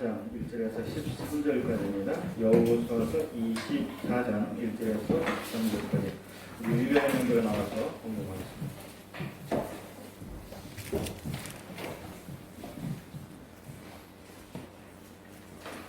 24장 1절에서 13절까지입니다. 여호수아서 24장 1절에서 13절까지 유일한 문제가 나와서 공부하겠습니다.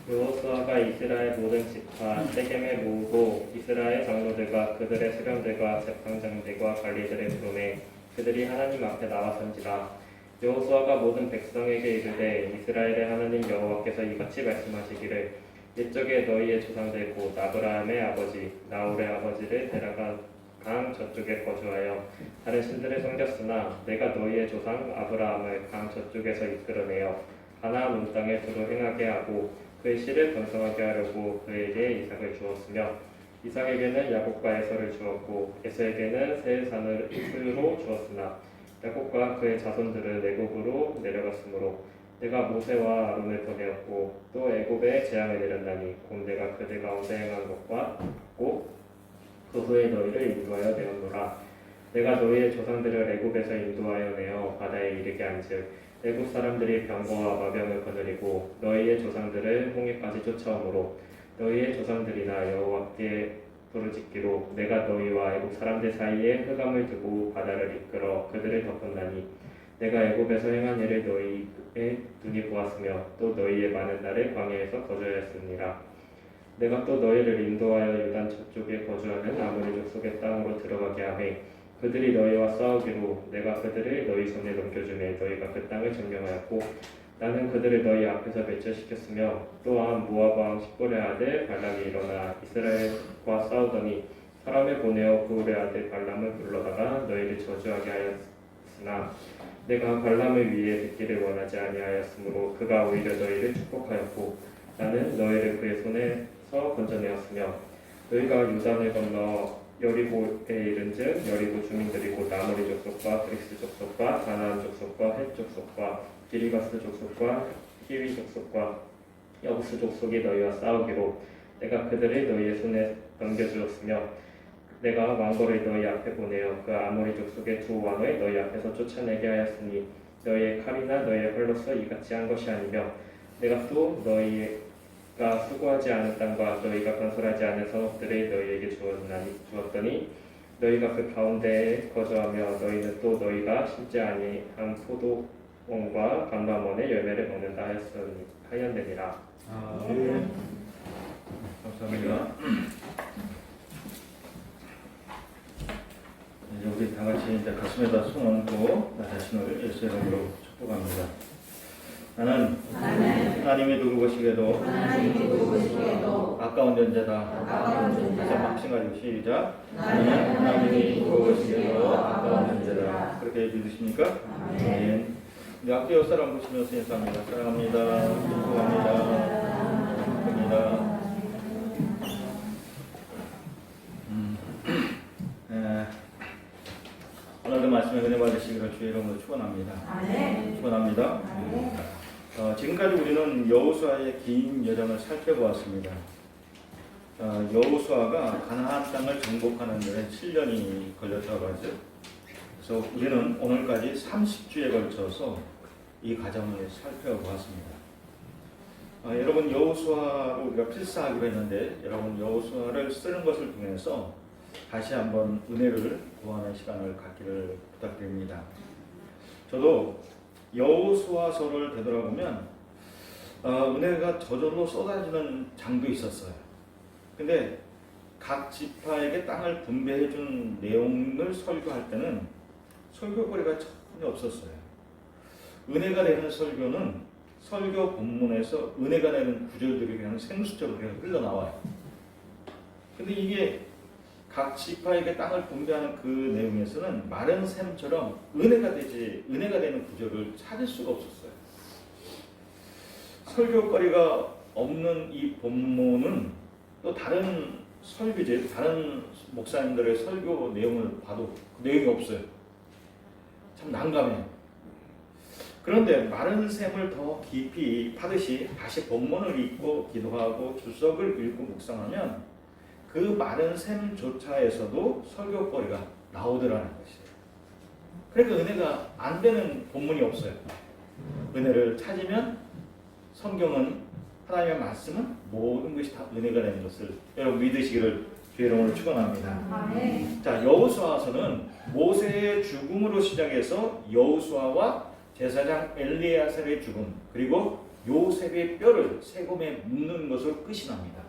여호수아가 이스라엘 모든 지파 세겜에 모으고 이스라엘 장로들과 그들의 수령들과 재판장들과 관리들의 부름에 그들이 하나님 앞에 나와선지라. 여호수아가 모든 백성에게 이르되 이스라엘의 하나님 여호와께서 이같이 말씀하시기를 옛적에 너희의 조상들 곧 아브라함의 아버지 나홀의 아버지를 데려가 강 저쪽에 거주하여 다른 신들을 섬겼으나 내가 너희의 조상 아브라함을 강 저쪽에서 이끌어내어 가나안 온 땅에 두루 행하게 하고 그의 씨를 번성하게 하려고 그에게 이삭을 주었으며 이삭에게는 야곱과 에서를 주었고 에서에게는 세일산을 수유로 주었으나 야곱과 그의 자손들은 애굽으로 내려갔으므로 내가 모세와 아론을 보내었고 또 애굽에 재앙을 내렸나니 곧 내가 그들 가운데 행한 것과 곧 그 후에 너희를 인도하여 내었노라. 내가 너희의 조상들을 애굽에서 인도하여 내어 바다에 이르게 한즉 애굽 사람들이 병거와 마병을 거느리고 너희의 조상들을 홍해까지 쫓아오므로 너희의 조상들이나 여호와께 부르짖기로 내가 너희와 애굽 사람들 사이에 흑암을 두고 바다를 이끌어 그들을 덮었나니 내가 애굽에서 행한 일을 너희의 눈이 보았으며 또 너희의 많은 날을 광야에서 거주하였느니라. 내가 또 너희를 인도하여 유단 저쪽에 거주하는 아모리 족속의 땅으로 들어가게 하매 그들이 너희와 싸우기로 내가 그들을 너희 손에 넘겨주매 너희가 그 땅을 점령하였고 나는 그들을 너희 앞에서 멸절시켰으며 또한 모압 왕 십볼의 아들 발람이 일어나 이스라엘과 싸우더니 사람을 보내어 그울의 아들 발람을 불러다가 너희를 저주하게 하였으나 내가 발람을 위해 듣기를 원하지 아니하였으므로 그가 오히려 너희를 축복하였고 나는 너희를 그의 손에서 건져내었으며 너희가 유단을 건너 여리고에 이른즉 여리고 주민들이 곧 아모리 족속과 그리스 족속과 가나안 족속과 헷 족속과 기리가스 족속과 히위 족속과 여부스 족속이 너희와 싸우기로 내가 그들을 너희의 손에 넘겨주었으며 내가 왕거를 너희 앞에 보내어 그 아모리 족속의 두 왕을 너희 앞에서 쫓아내게 하였으니 너희의 칼이나 너희의 활로서 이같이 한 것이 아니며 내가 또 너희가 수고하지 않은 땅과 너희가 건설하지 않은 성읍들을 너희에게 주었더니 너희가 그 가운데에 거주하며 너희는 또 너희가 심지 아니한 포도원과 감람원의 열매를 먹는다 하였느니라. 네. 감사합니다. 이제 우리 다 같이 이제 가슴에다 손 얹고 나 자신을 예수의 이름으로 축복합니다. 나는 하나님이 누구시게도 아까운 존재다. 다시 한번 확신 가지고 시작. 나는 하나님이 누구시게도 아까운 존재다. 그렇게 믿으십니까? 네. 우리 앞에 옆 사람 보시면서 인사합니다. 사랑합니다. 축복합니다. 축복합니다. 오늘도 말씀에 은혜 받으시기를 주의 이름으로 축원합니다. 축원합니다. 지금까지 우리는 여호수아의 긴 여정을 살펴보았습니다. 여호수아가 가나안 땅을 정복하는 데는 7년이 걸렸다고 하죠. 그래서 우리는 오늘까지 30주에 걸쳐서 이 과정을 살펴보았습니다. 여러분 여호수아로 우리가 필사하기로 했는데 여러분 여호수아를 쓰는 것을 통해서 다시 한번 은혜를 구하는 시간을 갖기를 부탁드립니다. 저도 여호수아서를 되돌아보면 은혜가 저절로 쏟아지는 장도 있었어요. 근데 각 지파에게 땅을 분배해 준 내용을 설교할 때는 설교거리가 전혀 없었어요. 은혜가 되는 설교는 설교 본문에서 은혜가 되는 구절들이 그냥 생수적으로 그냥 흘러나와요. 근데 이게 각 지파에게 땅을 분배하는 그 내용에서는 마른 샘처럼 은혜가 되는 구절을 찾을 수가 없었어요. 설교거리가 없는 이 본문은 또 다른 설교제, 다른 목사님들의 설교 내용을 봐도 그 내용이 없어요. 참 난감해요. 그런데 마른 샘을 더 깊이 파듯이 다시 본문을 읽고 기도하고 주석을 읽고 묵상하면 그 마른 샘조차에서도 설교거리가 나오더라는 것이에요. 그러니까 은혜가 안 되는 본문이 없어요. 은혜를 찾으면 성경은 하나님의 말씀은 모든 것이 다 은혜가 되는 것을 여러분 믿으시기를 주의 이름으로 축원합니다. 자, 여호수아서는 모세의 죽음으로 시작해서 여호수아와 제사장 엘리야셀의 죽음 그리고 요셉의 뼈를 세검에 묻는 것으로 끝이 납니다.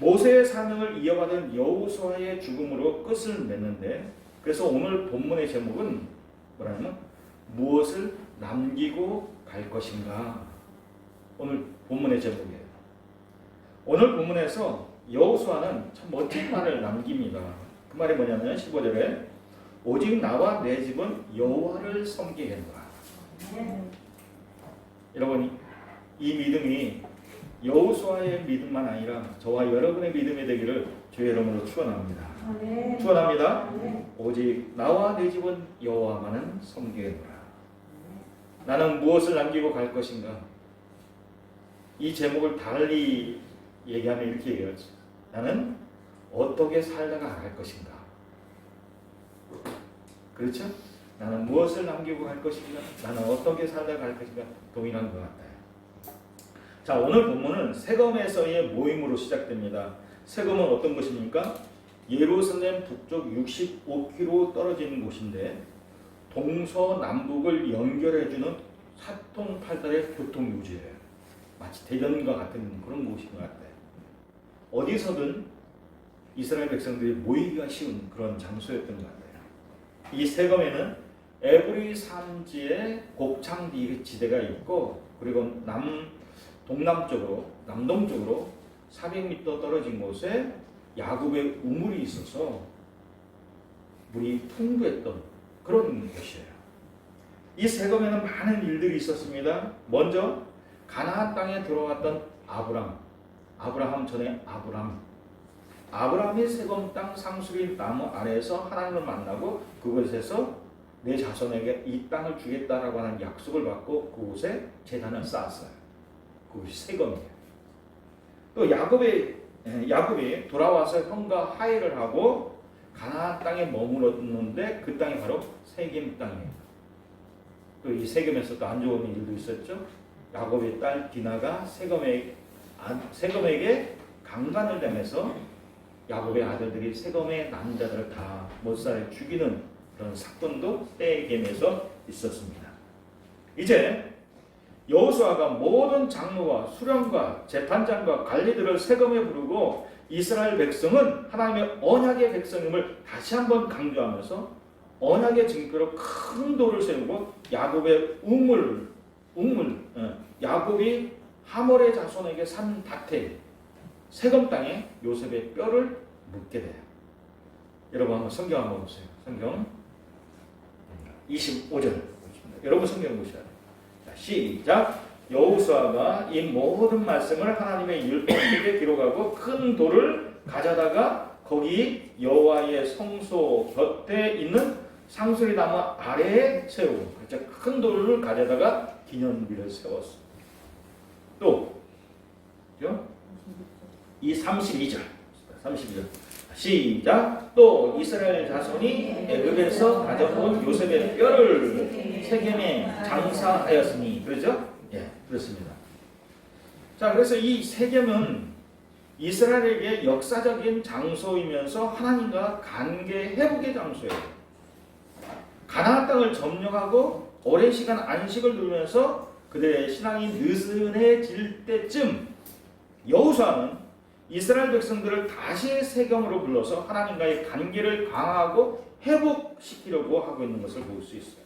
모세의 사명을 이어받은 여호수아의 죽음으로 끝을 맺는데 그래서 오늘 본문의 제목은 뭐라면 무엇을 남기고 갈 것인가 오늘 본문의 제목이에요. 오늘 본문에서 여호수아는 참 멋진 말을 남깁니다. 그 말이 뭐냐면 15절에 오직 나와 내 집은 여호와를 섬기겠노라. 여러분 이 믿음이 여호수아의 믿음만 아니라 저와 여러분의 믿음이 되기를 주의 이름으로 축원합니다. 축원합니다. 오직 나와 내 집은 여호와만은 섬기겠노라. 나는 무엇을 남기고 갈 것인가? 이 제목을 달리 얘기하면 이렇게 얘기하죠. 나는 어떻게 살다가 갈 것인가? 그렇죠? 나는 무엇을 남기고 갈 것인가? 나는 어떻게 살다가 갈 것인가? 동일한 것 같아요. 자, 오늘 본문은 세검에서의 모임으로 시작됩니다. 세검은 어떤 곳입니까? 예루살렘 북쪽 65km 떨어진 곳인데 동서남북을 연결해주는 사통팔달의 교통요지예요. 마치 대전과 같은 그런 곳인 것 같아요. 어디서든 이스라엘 백성들이 모이기가 쉬운 그런 장소였던 것 같아요. 이 세검에는 에브리 산지에 곡창 지대가 있고 그리고 남동쪽으로 400m 떨어진 곳에 야곱의 우물이 있어서 물이 풍부했던 그런 곳이에요. 이 세검에는 많은 일들이 있었습니다. 먼저 가나안 땅에 들어왔던 아브라함 전에 아브라함이 세검 땅 상수리 나무 아래에서 하나님을 만나고 그곳에서 내 자손에게 이 땅을 주겠다라고 하는 약속을 받고 그곳에 제단을 쌓았어요. 그것이 세검이에요. 또 야곱이 돌아와서 형과 화해를 하고 가나안 땅에 머물렀는데 그 땅이 바로 세겜 땅이에요. 또 이 세겜에서 또 안 좋은 일도 있었죠. 야곱의 딸 디나가 세검에게 강간을 당해서 야곱의 아들들이 세검의 남자들을 다 못살에 죽이는 그런 사건도 세겜에서 있었습니다. 이제 여호수아가 모든 장로와 수령과 재판장과 관리들을 세검에 부르고 이스라엘 백성은 하나님의 언약의 백성임을 다시 한번 강조하면서 언약의 증거로 큰 돌을 세우고 야곱의 야곱이 하몰의 자손에게 산 밭에 세검 땅에 요셉의 뼈를 묻게 돼요. 여러분 한번 성경 한번 보세요. 성경 25절 여러분 성경 보셔야 돼요. 자, 시작. 여호수아가 이 모든 말씀을 하나님의 율법책에 기록하고 큰 돌을 가져다가 거기 여호와의 성소 곁에 있는 상수리 나무 아래에 세우고 그렇죠. 큰 돌을 가져다가 기념비를 세웠어. 또 이 32절 시작. 또 이스라엘 자손이 애굽에서 가져온 요셉의 뼈를 세겜에 장사하였으니 그렇죠? 예, 그렇습니다. 자, 그래서 이 세겜은 이스라엘에게 역사적인 장소이면서 하나님과 관계 회복의 장소예요. 가나안 땅을 점령하고 오랜 시간 안식을 누리면서 그들의 신앙이 느슨해질 때쯤 여호수아는 이스라엘 백성들을 다시 세경으로 불러서 하나님과의 관계를 강화하고 회복시키려고 하고 있는 것을 볼 수 있어요.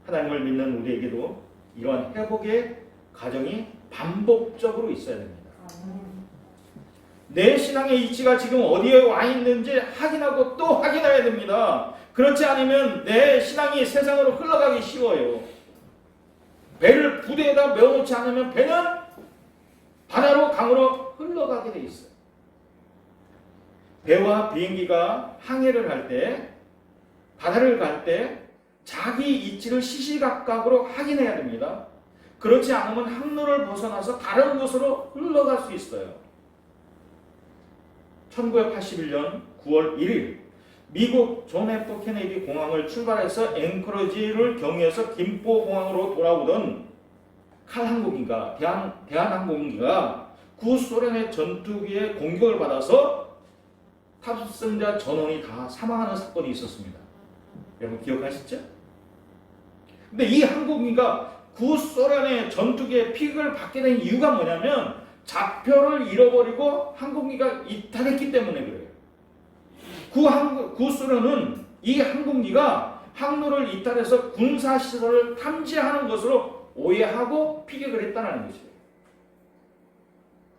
하나님을 믿는 우리에게도 이러한 회복의 과정이 반복적으로 있어야 됩니다. 내 신앙의 이치가 지금 어디에 와 있는지 확인하고 또 확인해야 됩니다. 그렇지 않으면 내 신앙이 세상으로 흘러가기 쉬워요. 배를 부대에다 메어놓지 않으면 배는 바다로 강으로 흘러가게 돼 있어요. 배와 비행기가 항해를 할 때, 바다를 갈 때 자기 이치를 시시각각으로 확인해야 됩니다. 그렇지 않으면 항로를 벗어나서 다른 곳으로 흘러갈 수 있어요. 1981년 9월 1일 미국 존 F 케네디 공항을 출발해서 앵커러지를 경유해서 김포 공항으로 돌아오던 칼 항공기가 대한항공기가 구소련의 전투기에 공격을 받아서 탑승자 전원이 다 사망하는 사건이 있었습니다. 여러분 기억하시죠? 근데 이 항공기가 구소련의 전투기에 피해를 받게 된 이유가 뭐냐면 좌표를 잃어버리고 항공기가 이탈했기 때문에 그래요. 구소련은 이 항공기가 항로를 이탈해서 군사시설을 탐지하는 것으로 오해하고 피격을 했다는 것이에요.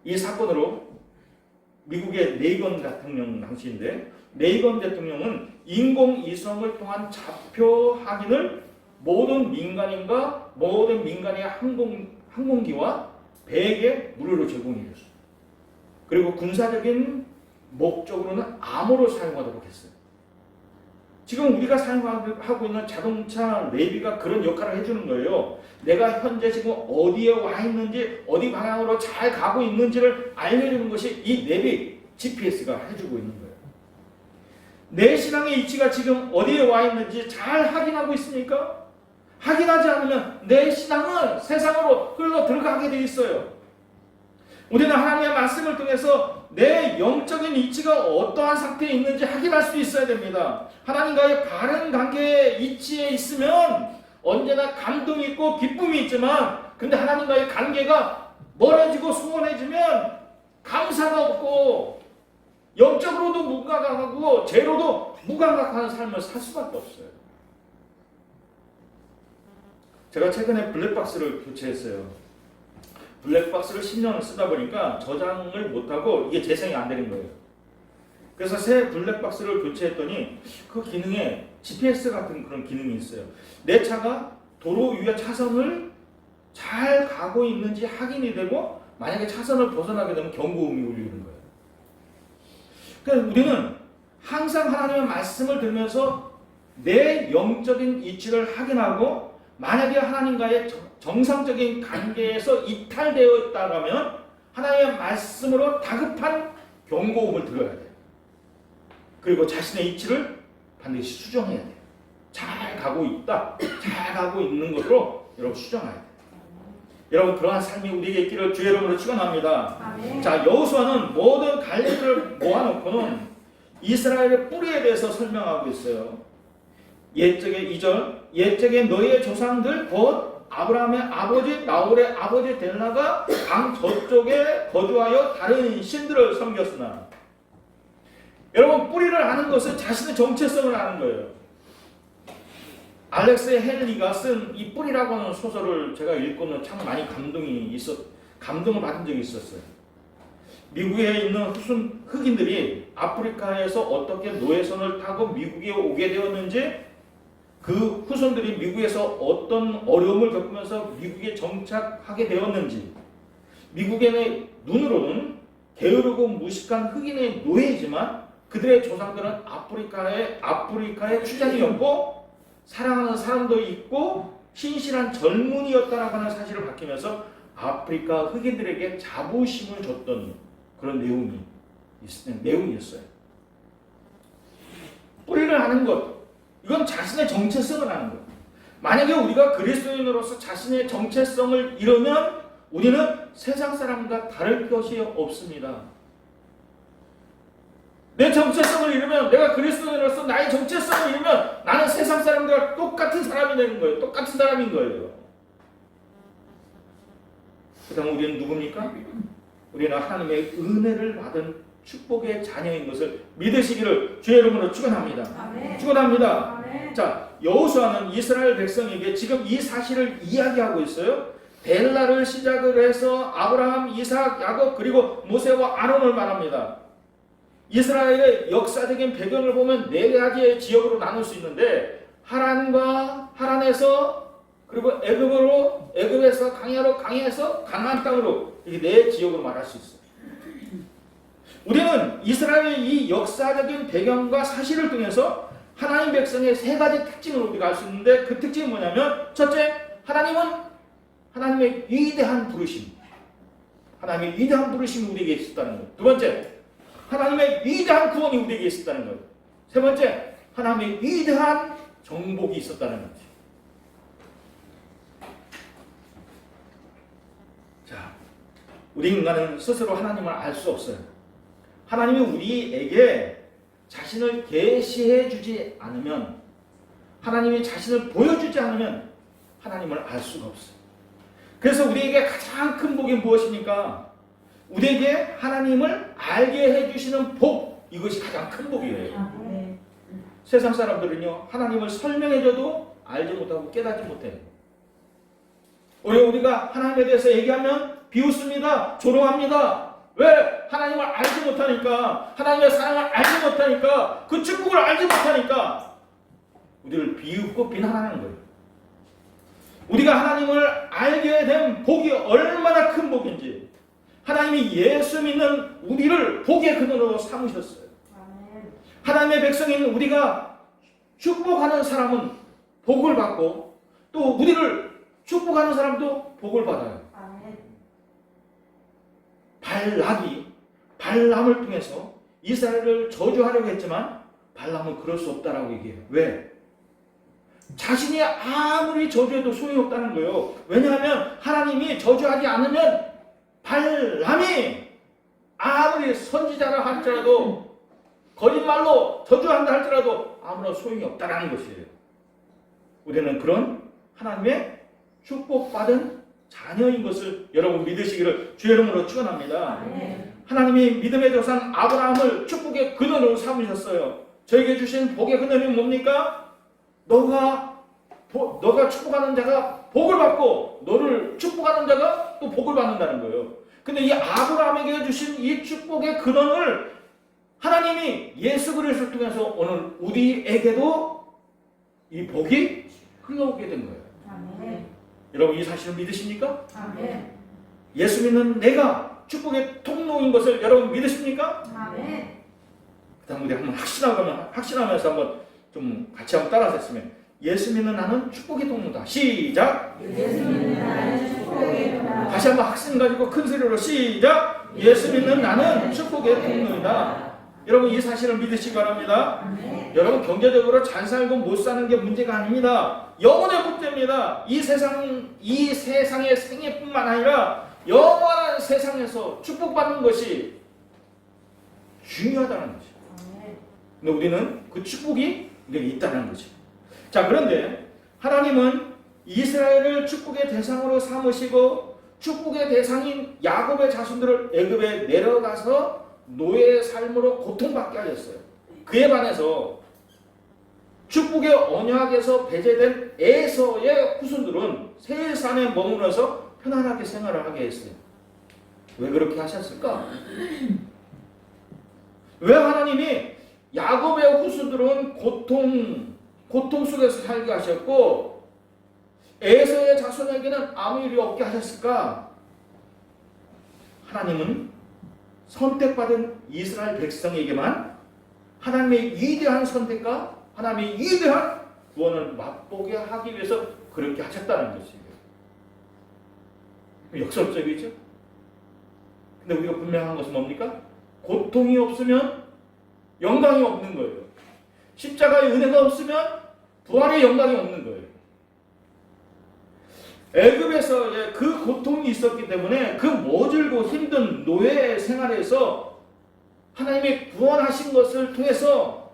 이 사건으로 미국의 레이건 대통령 당시인데 레이건 대통령은 인공위성을 통한 좌표 확인을 모든 민간의 항공기와 배에게 무료로 제공해 줬어요. 그리고 군사적인 목적으로는 암호를 사용하도록 했어요. 지금 우리가 사용하고 있는 자동차 내비가 그런 역할을 해주는 거예요. 내가 현재 지금 어디에 와 있는지, 어디 방향으로 잘 가고 있는지를 알려주는 것이 이 내비, GPS가 해주고 있는 거예요. 내 신앙의 위치가 지금 어디에 와 있는지 잘 확인하고 있습니까? 확인하지 않으면 내 신앙은 세상으로 흘러 들어가게 돼 있어요. 우리는 하나님의 말씀을 통해서 내 영적인 위치가 어떠한 상태에 있는지 확인할 수 있어야 됩니다. 하나님과의 바른 관계에 위치해 있으면 언제나 감동이 있고 기쁨이 있지만 근데 하나님과의 관계가 멀어지고 소원해지면 감사가 없고 영적으로도 무감각하고 죄로도 무감각한 삶을 살 수밖에 없어요. 제가 최근에 블랙박스를 교체했어요. 블랙박스를 10년을 쓰다 보니까 저장을 못하고 이게 재생이 안 되는 거예요. 그래서 새 블랙박스를 교체했더니 그 기능에 GPS 같은 그런 기능이 있어요. 내 차가 도로 위에 차선을 잘 가고 있는지 확인이 되고 만약에 차선을 벗어나게 되면 경고음이 울리는 거예요. 그러니까 우리는 항상 하나님의 말씀을 들으면서 내 영적인 위치를 확인하고 만약에 하나님과의 정상적인 관계에서 이탈되어 있다면 하나님의 말씀으로 다급한 경고음을 들어야 돼요. 그리고 자신의 위치를 반드시 수정해야 돼요. 잘 가고 있다. 잘 가고 있는 것으로 여러분 수정해야 돼요. 여러분 그러한 삶이 우리에게 있기를 주의 이름으로 축원합니다. 아멘. 자, 여호수아는 모든 갈래들을 모아놓고는 이스라엘의 뿌리에 대해서 설명하고 있어요. 옛적의 2절 옛적의 너희의 조상들 곧 아브라함의 아버지 나홀의 아버지 델라가 강 저쪽에 거주하여 다른 신들을 섬겼으나 여러분 뿌리를 아는 것은 자신의 정체성을 아는 거예요. 알렉스 헨리가 쓴 이 뿌리라고 하는 소설을 제가 읽고는 참 많이 감동을 받은 적이 있었어요. 미국에 있는 흑인들이 아프리카에서 어떻게 노예선을 타고 미국에 오게 되었는지 그 후손들이 미국에서 어떤 어려움을 겪으면서 미국에 정착하게 되었는지 미국인의 눈으로는 게으르고 무식한 흑인의 노예이지만 그들의 조상들은 아프리카의 출장이었고 사랑하는 사람도 있고 신실한 젊은이였다라고 하는 사실을 밝히면서 아프리카 흑인들에게 자부심을 줬던 그런 내용이었어요. 뿌리를 아는 것, 이건 자신의 정체성을 아는 거예요. 만약에 우리가 그리스도인으로서 자신의 정체성을 잃으면 우리는 세상 사람과 다를 것이 없습니다. 내 정체성을 잃으면 내가 그리스도인으로서 나의 정체성을 잃으면 나는 세상 사람들과 똑같은 사람이 되는 거예요. 똑같은 사람인 거예요. 그렇다면 우리는 누굽니까? 우리는 하나님의 은혜를 받은 축복의 자녀인 것을 믿으시기를 주의 이름으로 축원합니다. 아멘. 축원합니다. 아멘. 자, 여호수아는 이스라엘 백성에게 지금 이 사실을 이야기하고 있어요. 델라를 시작을 해서 아브라함, 이삭, 야곱 그리고 모세와 아론을 말합니다. 이스라엘의 역사적인 배경을 보면 네 가지의 지역으로 나눌 수 있는데 하란에서 그리고 애굽에서 강야에서 가나안 땅으로 이렇게 네 지역으로 말할 수 있어요. 우리는 이스라엘의 이 역사적인 배경과 사실을 통해서 하나님 백성의 세 가지 특징을 우리가 알 수 있는데 그 특징이 뭐냐면 첫째, 하나님은 하나님의 위대한 부르심. 하나님의 위대한 부르심이 우리에게 있었다는 것. 두 번째, 하나님의 위대한 구원이 우리에게 있었다는 것. 세 번째, 하나님의 위대한 정복이 있었다는 것. 우리 인간은 스스로 하나님을 알 수 없어요. 하나님이 우리에게 자신을 계시해 주지 않으면, 하나님이 자신을 보여주지 않으면 하나님을 알 수가 없어요. 그래서 우리에게 가장 큰 복이 무엇입니까? 우리에게 하나님을 알게 해주시는 복, 이것이 가장 큰 복이에요. 세상 사람들은요, 하나님을 설명해줘도 알지 못하고 깨닫지 못해요. 우리가 하나님에 대해서 얘기하면 비웃습니다. 조롱합니다. 왜? 하나님을 알지 못하니까, 하나님의 사랑을 알지 못하니까, 그 축복을 알지 못하니까 우리를 비웃고 비난하는 거예요. 우리가 하나님을 알게 된 복이 얼마나 큰 복인지, 하나님이 예수 믿는 우리를 복의 근원으로 삼으셨어요. 하나님의 백성인 우리가 축복하는 사람은 복을 받고, 또 우리를 축복하는 사람도 복을 받아요. 발람을 통해서 이스라엘을 저주하려고 했지만 발람은 그럴 수 없다라고 얘기해요. 왜? 자신이 아무리 저주해도 소용이 없다는 거예요. 왜냐하면 하나님이 저주하지 않으면 발람이 아무리 선지자라 할지라도, 거짓말로 저주한다 할지라도 아무런 소용이 없다는 것이에요. 우리는 그런 하나님의 축복받은 자녀인 것을 여러분 믿으시기를 주의 이름으로 축원합니다. 하나님이 믿음의 조상 아브라함을 축복의 근원으로 삼으셨어요. 저에게 주신 복의 근원이 뭡니까? 너가 축복하는 자가 복을 받고, 너를 축복하는 자가 또 복을 받는다는 거예요. 근데 이 아브라함에게 주신 이 축복의 근원을 하나님이 예수 그리스도를 통해서 오늘 우리에게도 이 복이 흘러오게 된 거예요. 여러분 이 사실을 믿으십니까? 예수 믿는 내가 축복의 통로인 것을 여러분 믿으십니까? 그 다음 우리 한번 확신하면서 한번 좀 같이 한번 따라서 했으면, 예수 믿는 나는 축복의 통로다. 시작! 예수 믿는 나는 축복의 통로다. 다시 한번 확신 가지고 큰 소리로 시작! 예수 믿는 나는 축복의 통로이다. 여러분 이 사실을 믿으시기 바랍니다. 여러분 경제적으로 잘 살고 못 사는 게 문제가 아닙니다. 영혼의 문제입니다. 이 세상의 생애뿐만 아니라 영원한 세상에서 축복받는 것이 중요하다는 거죠. 근데 우리는 그 축복이 우리에게 있다는 거죠. 자, 그런데 하나님은 이스라엘을 축복의 대상으로 삼으시고 축복의 대상인 야곱의 자손들을 애굽에 내려가서 노예의 삶으로 고통받게 하셨어요. 그에 반해서 축복의 언약에서 배제된 에서의 후손들은 세일산에 머물러서 편안하게 생활을 하게 했어요. 왜 그렇게 하셨을까? 왜 하나님이 야곱의 후손들은 고통 속에서 살게 하셨고 에서의 자손에게는 아무 일이 없게 하셨을까? 하나님은 선택받은 이스라엘 백성에게만 하나님의 위대한 선택과 하나님의 위대한 구원을 맛보게 하기 위해서 그렇게 하셨다는 것이에요. 역설적이죠? 근데 우리가 분명한 것은 뭡니까? 고통이 없으면 영광이 없는 거예요. 십자가의 은혜가 없으면 부활의 영광이 없는 거예요. 애굽에서의 그 고통이 있었기 때문에 그 모질고 힘든 노예 생활에서 하나님의 구원하신 것을 통해서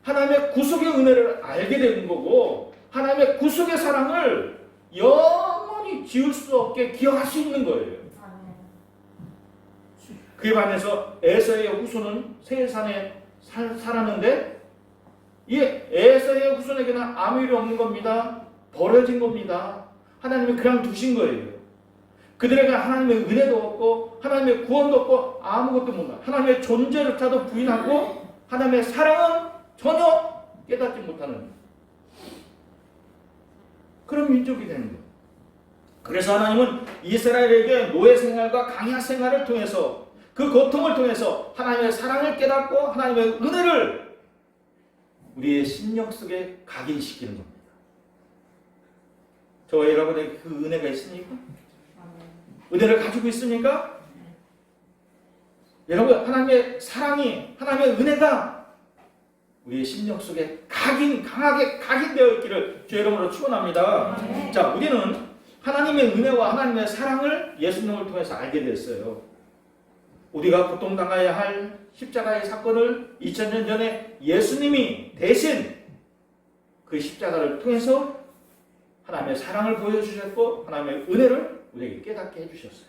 하나님의 구속의 은혜를 알게 된 거고, 하나님의 구속의 사랑을 영원히 지울 수 없게 기억할 수 있는 거예요. 그에 반해서 에서의 후손은 세일산에 살았는데 이 에서의 후손에게는 아무 일이 없는 겁니다. 버려진 겁니다. 하나님이 그냥 두신 거예요. 그들에게 하나님의 은혜도 없고 하나님의 구원도 없고 아무것도 몰라. 하나님의 존재조차도 부인하고 하나님의 사랑은 전혀 깨닫지 못하는 그런 민족이 되는 거예요. 그래서 하나님은 이스라엘에게 노예 생활과 강야 생활을 통해서 그 고통을 통해서 하나님의 사랑을 깨닫고 하나님의 은혜를 우리의 심령 속에 각인시키는 겁니다. 저와 여러분에게 그 은혜가 있습니까? 은혜를 가지고 있습니까? 여러분 하나님의 사랑이, 하나님의 은혜가 우리의 심령 속에 강하게 각인되어 있기를 주의 이름으로 축원합니다. 자, 우리는 하나님의 은혜와 하나님의 사랑을 예수님을 통해서 알게 됐어요. 우리가 고통당해야 할 십자가의 사건을 2000년 전에 예수님이 대신 그 십자가를 통해서 하나님의 사랑을 보여주셨고 하나님의 은혜를 우리에게 깨닫게 해주셨어요.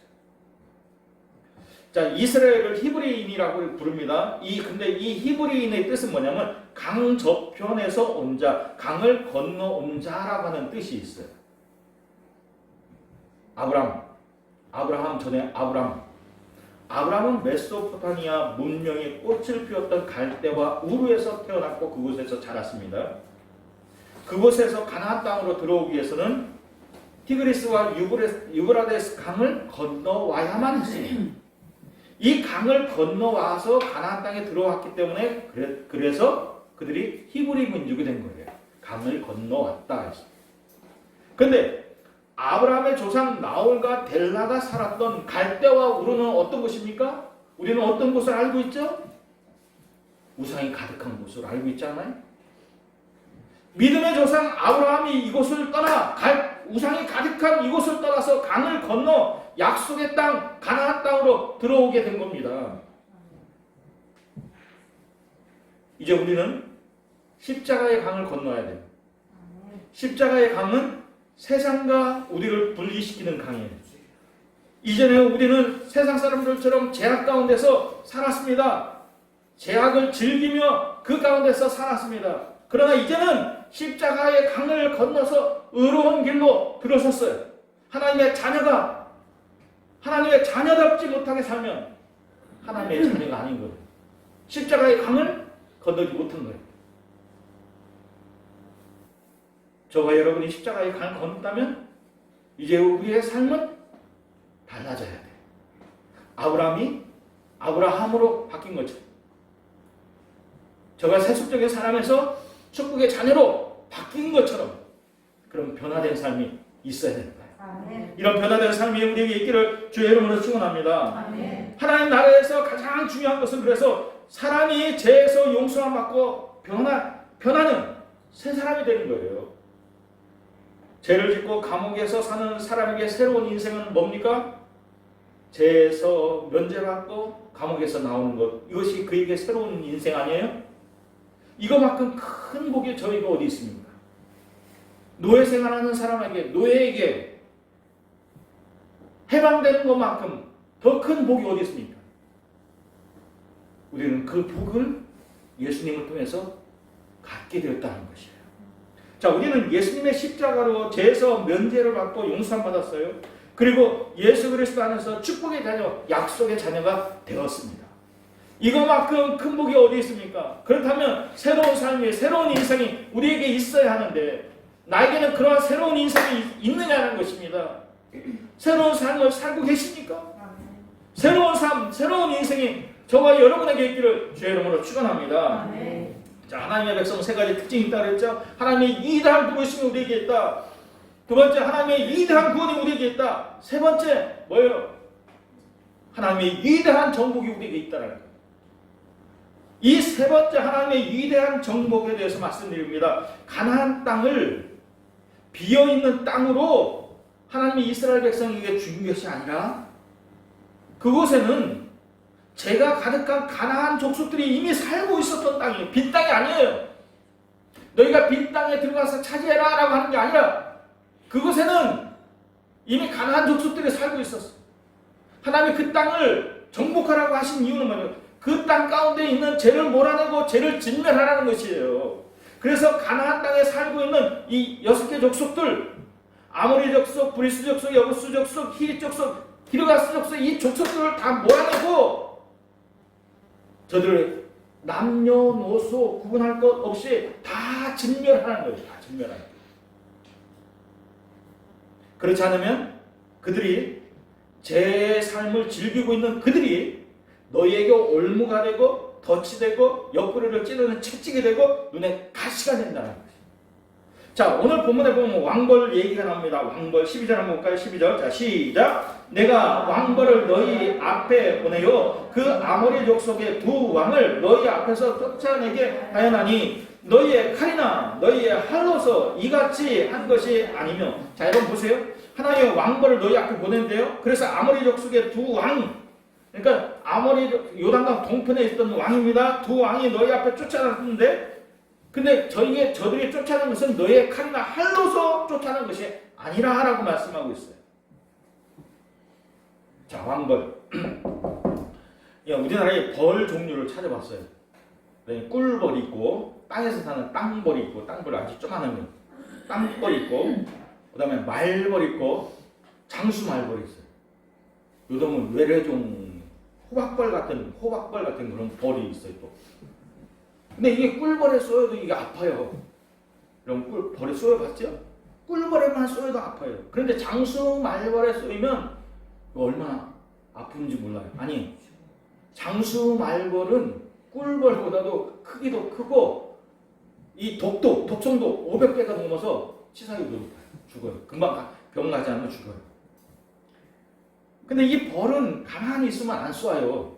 자, 이스라엘을 히브리인이라고 부릅니다. 근데 이 히브리인의 뜻은 뭐냐면 강 저편에서 온 자, 강을 건너온 자라고 하는 뜻이 있어요. 아브라함 전에 아브라함은 메소포타미아 문명의 꽃을 피웠던 갈대와 우르에서 태어났고 그곳에서 자랐습니다. 그곳에서 가나안 땅으로 들어오기 위해서는 티그리스와 유브라데스 강을 건너와야만 했습니다. 이 강을 건너와서 가나안 땅에 들어왔기 때문에 그래서 그들이 히브리 민족이 된 거예요. 강을 건너왔다. 그런데 아브라함의 조상 나홀과 델라가 살았던 갈대와 우르는 어떤 곳입니까? 우리는 어떤 곳을 알고 있죠? 우상이 가득한 곳을 알고 있지 않아요? 믿음의 조상 아브라함이 이곳을 떠나 우상이 가득한 이곳을 떠나서 강을 건너 약속의 땅 가나안 땅으로 들어오게 된 겁니다. 이제 우리는 십자가의 강을 건너야 돼요. 십자가의 강은 세상과 우리를 분리시키는 강이에요. 이전에 우리는 세상 사람들처럼 제약 가운데서 살았습니다. 제약을 즐기며 그 가운데서 살았습니다. 그러나 이제는 십자가의 강을 건너서 의로운 길로 들어섰어요. 하나님의 자녀답지 못하게 살면 하나님의 자녀가 아닌 거예요. 십자가의 강을 건너지 못한 거예요. 저와 여러분이 십자가의 강을 건넜다면 이제 우리의 삶은 달라져야 돼요. 아브라함이 아브라함으로 바뀐 거죠. 저가 세속적인 사람에서 축복의 자녀로 바뀐 것처럼 그런 변화된 삶이 있어야 됩니다. 아멘. 이런 변화된 삶이 우리에게 있기를 주의 이름으로 축원합니다. 아멘. 하나님 나라에서 가장 중요한 것은 그래서 사람이 죄에서 용서함 받고 변하는 새 사람이 되는 거예요. 죄를 짓고 감옥에서 사는 사람에게 새로운 인생은 뭡니까? 죄에서 면제받고 감옥에서 나오는 것, 이것이 그에게 새로운 인생 아니에요? 이거만큼 큰 복이 저희가 어디 있습니까? 노예 생활하는 사람에게, 노예에게 해방되는 것만큼 더 큰 복이 어디 있습니까? 우리는 그 복을 예수님을 통해서 갖게 되었다는 것이에요. 자, 우리는 예수님의 십자가로 죄에서 면제를 받고 용서함 받았어요. 그리고 예수 그리스도 안에서 축복의 자녀, 약속의 자녀가 되었습니다. 이거만큼 큰 복이 어디 있습니까? 그렇다면 새로운 삶이, 새로운 인생이 우리에게 있어야 하는데 나에게는 그러한 새로운 인생이 있느냐는 것입니다. 새로운 삶을 살고 계십니까? 새로운 삶, 새로운 인생이 저와 여러분에게 있기를 주의 이름으로 축원합니다. 아멘. 자, 하나님의 백성 세 가지 특징이 있다고 그랬죠. 하나님의 위대한 부르심이 우리에게 있다. 두 번째, 하나님의 위대한 구원이 우리에게 있다. 세 번째, 뭐예요? 하나님의 위대한 정복이 우리에게 있다는 거예요. 이 세 번째 하나님의 위대한 정복에 대해서 말씀드립니다. 가나안 땅을 비어있는 땅으로 하나님이 이스라엘 백성에게 준 것이 아니라 그곳에는 죄가 가득한 가나안 족속들이 이미 살고 있었던 땅이에요. 빈 땅이 아니에요. 너희가 빈 땅에 들어가서 차지해라 라고 하는 게 아니라 그곳에는 이미 가나안 족속들이 살고 있었어요. 하나님이 그 땅을 정복하라고 하신 이유는 뭐냐면 그 땅 가운데 있는 죄를 몰아내고 죄를 진멸하라는 것이에요. 그래서 가나안 땅에 살고 있는 이 6개 족속들, 아모리 족속, 브리스 족속, 여부스 족속, 히릿 족속, 기르가스 족속, 이 족속들을 다 몰아내고 저들을 남녀노소 구분할 것 없이 다 진멸하는 거예요. 다 진멸하는 거예요. 그렇지 않으면 그들이 제 삶을 즐기고 있는 그들이 너희에게 올무가 되고 덫이 되고 옆구리를 찌르는 채찍이 되고 눈에 가시가 된다는 거예요. 자, 오늘 본문에 보면 왕벌 얘기가 나옵니다. 왕벌 12절 한번 볼까요? 12절. 자, 시작. 내가 왕벌을 너희 앞에 보내요. 그 아모리 족속의 두 왕을 너희 앞에서 쫓아내게 하였나니 너희의 칼이나 너희의 활로서 이같이 한 것이 아니며. 자, 여러분 보세요. 하나님의 왕벌을 너희 앞에 보낸대요. 그래서 아모리 족속의 두 왕, 그러니까 아모리 요단강 동편에 있던 왕입니다. 두 왕이 너희 앞에 쫓아났는데, 근데 저들이 쫓아낸 것은 너희의 칼이나 활로서 쫓아낸 것이 아니라 하라고 말씀하고 있어요. 자, 왕벌. 우리나라에 벌 종류를 찾아봤어요. 꿀벌이 있고, 땅에서 사는 땅벌이 있고, 땅벌 아주 조그마한 거, 땅벌이 있고, 그 다음에 말벌이 있고, 장수말벌이 있어요. 요즘은 외래종 호박벌 같은 그런 벌이 있어요 또. 근데 이게 꿀벌에 쏘여도 이게 아파요. 여러분 벌에 쏘여봤죠? 꿀벌에만 쏘여도 아파요. 그런데 장수말벌에 쏘이면 얼마나 아픈지 몰라요. 아니, 장수말벌은 꿀벌보다도 크기도 크고 이 독성도 500배가 넘어서 치사율도 높아요. 죽어요. 금방 병 나지 않으면 죽어요. 근데 이 벌은 가만히 있으면 안 쏘아요.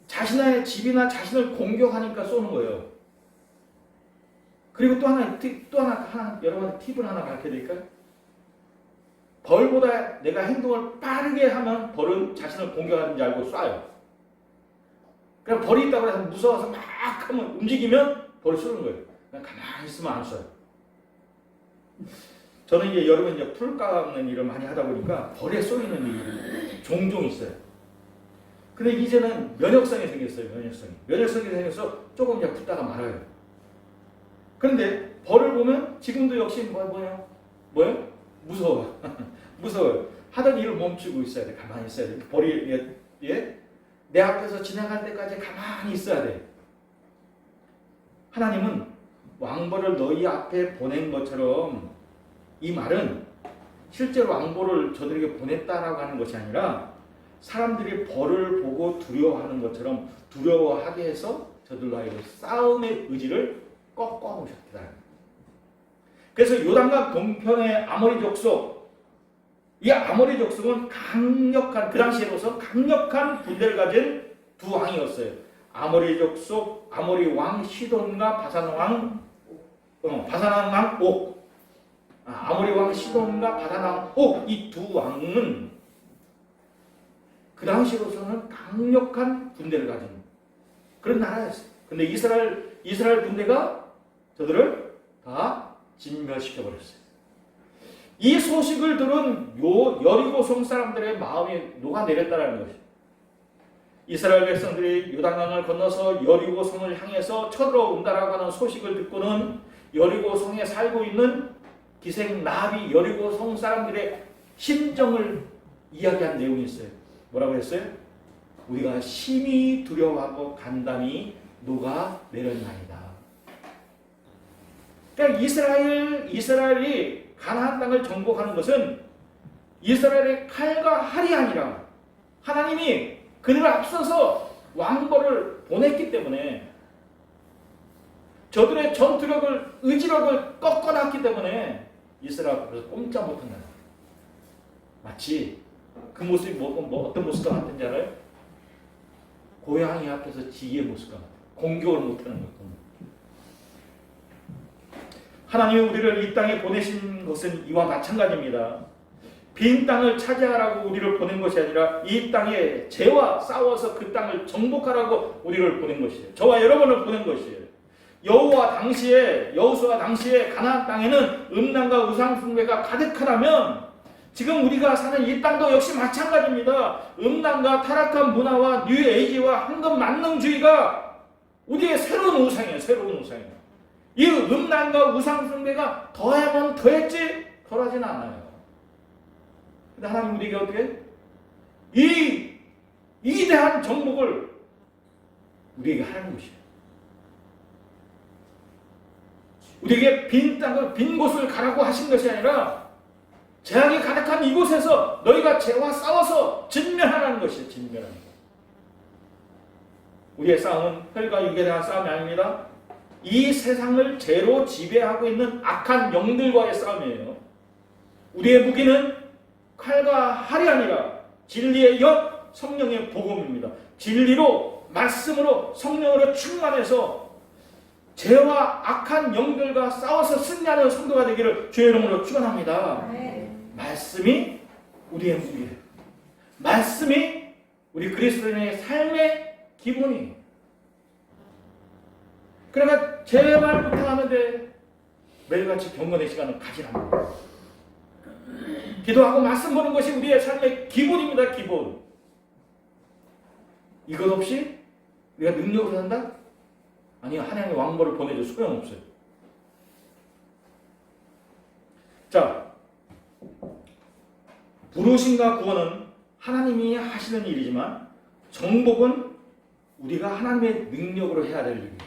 자신의 집이나 자신을 공격하니까 쏘는 거예요. 그리고 또 하나 여러분한테 팁을 하나 가르쳐드릴까요? 벌보다 내가 행동을 빠르게 하면 벌은 자신을 공격하는 줄 알고 쏴요. 그냥 벌이 있다고 해서 무서워서 막 하면 움직이면 벌을 쏘는 거예요. 그냥 가만히 있으면 안 쏴요. 저는 이제 여름에 이제 풀 깎는 일을 많이 하다 보니까 벌에 쏘이는 일이 종종 있어요. 근데 이제는 면역성이 생겼어요. 면역성이 생겨서 조금 이제 붙다가 말아요. 그런데 벌을 보면 지금도 역시 뭐예요? 무서워. 무서워요. 하던 일을 멈추고 있어야 돼. 가만히 있어야 돼. 벌이 내 앞에서 지나갈 때까지 가만히 있어야 돼. 하나님은 왕벌을 너희 앞에 보낸 것처럼, 이 말은 실제로 왕벌을 저들에게 보냈다라고 하는 것이 아니라 사람들이 벌을 보고 두려워하는 것처럼 두려워하게 해서 저들로 하여금 싸움의 의지를 꺾어놓으셨다. 그래서 요단강 동편의 아모리 족속, 이 아모리 족속은 그 당시에로서 강력한 군대를 가진 두 왕이었어요. 아모리 족속, 아모리 왕 시돈과 바산 왕 옥. 아모리 왕 시돈과 바산 왕 옥, 이 두 왕은 그 당시로서는 강력한 군대를 가진 그런 나라였어요. 근데 이스라엘 군대가 저들을 다 진멸시켜버렸어요. 이 소식을 들은 여리고성 사람들의 마음이 녹아내렸다는 것이죠. 이스라엘 백성들이 요단강을 건너서 여리고성을 향해서 쳐들어온다라고 하는 소식을 듣고는 여리고성에 살고 있는 기생 라합이 여리고성 사람들의 심정을 이야기한 내용이 있어요. 뭐라고 했어요? 우리가 심히 두려워하고 간담이 녹아내렸나이다. 그러니까 이스라엘이 가나안 땅을 정복하는 것은 이스라엘의 칼과 활이 아니라 하나님이 그들을 앞서서 왕벌을 보냈기 때문에, 저들의 전투력을, 의지력을 꺾어놨기 때문에 이스라엘 앞에서 꼼짝 못한다. 마치 그 모습이 어떤 모습과 같은지 알아요? 고양이 앞에서 지의 모습과 같아요. 공격을 못하는 것. 하나님이 우리를 이 땅에 보내신 것은 이와 마찬가지입니다. 빈 땅을 차지하라고 우리를 보낸 것이 아니라 이 땅에 죄와 싸워서 그 땅을 정복하라고 우리를 보낸 것이에요. 저와 여러분을 보낸 것이에요. 여호수아 당시에 가나안 땅에는 음란과 우상 숭배가 가득하다면 지금 우리가 사는 이 땅도 역시 마찬가지입니다. 음란과 타락한 문화와 뉴에이지와 황금 만능주의가 우리의 새로운 우상이에요. 이 음란과 우상 숭배가 더하면 더했지 덜하지는 않아요. 근데 하나님 우리에게 어떻게 이 위대한 정복을 우리에게 하는 것이에요. 우리에게 빈 곳을 가라고 하신 것이 아니라 재앙이 가득한 이곳에서 너희가 죄와 싸워서 진멸하라는 것이에요. 진멸하는 것. 우리의 싸움은 혈과 육에 대한 싸움이 아닙니다. 이 세상을 죄로 지배하고 있는 악한 영들과의 싸움이에요. 우리의 무기는 칼과 활이 아니라 진리의 영, 성령의 복음입니다. 진리로, 말씀으로, 성령으로 충만해서 죄와 악한 영들과 싸워서 승리하는 성도가 되기를 주의 이름으로 축원합니다. 말씀이 우리의 무기예요. 말씀이 우리 그리스도인의 삶의 기본이에요. 그러니까 제발 부탁하는데 매일같이 경건의 시간을 가지랍니다. 기도하고 말씀 보는 것이 우리의 삶의 기본입니다. 기본. 이것 없이 우리가 능력으로 산다? 아니요. 하나님의 왕벌을 보내도 소용없어요. 자, 부르심과 구원은 하나님이 하시는 일이지만 정복은 우리가 하나님의 능력으로 해야 될 일이에요.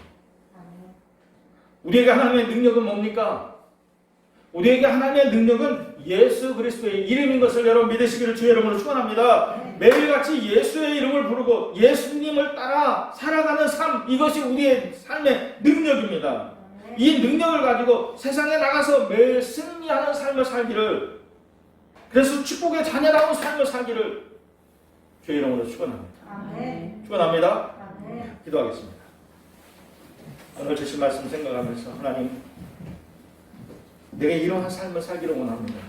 우리에게 하나님의 능력은 뭡니까? 우리에게 하나님의 능력은 예수 그리스도의 이름인 것을 여러분 믿으시기를 주의 이름으로 축원합니다. 매일같이 예수의 이름을 부르고 예수님을 따라 살아가는 삶, 이것이 우리의 삶의 능력입니다. 이 능력을 가지고 세상에 나가서 매일 승리하는 삶을 살기를, 그래서 축복의 자녀다운 삶을 살기를 주의 이름으로 축원합니다. 축원합니다. 기도하겠습니다. 오늘 주신 말씀 생각하면서 하나님, 내가 이러한 삶을 살기를 원합니다.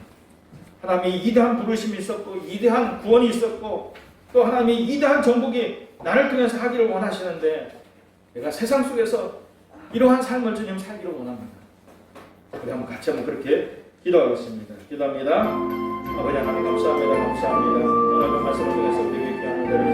하나님이 이대한 부르심이 있었고 이대한 구원이 있었고 또 하나님이 이대한 정복이 나를 통해서 하기를 원하시는데 내가 세상 속에서 이러한 삶을 주님 살기를 원합니다. 우리 한번 같이 한번 그렇게 기도하겠습니다. 기도합니다. 아버지 하나님 감사합니다. 오늘 말씀을 통해서 우리에게 귀한 은혜를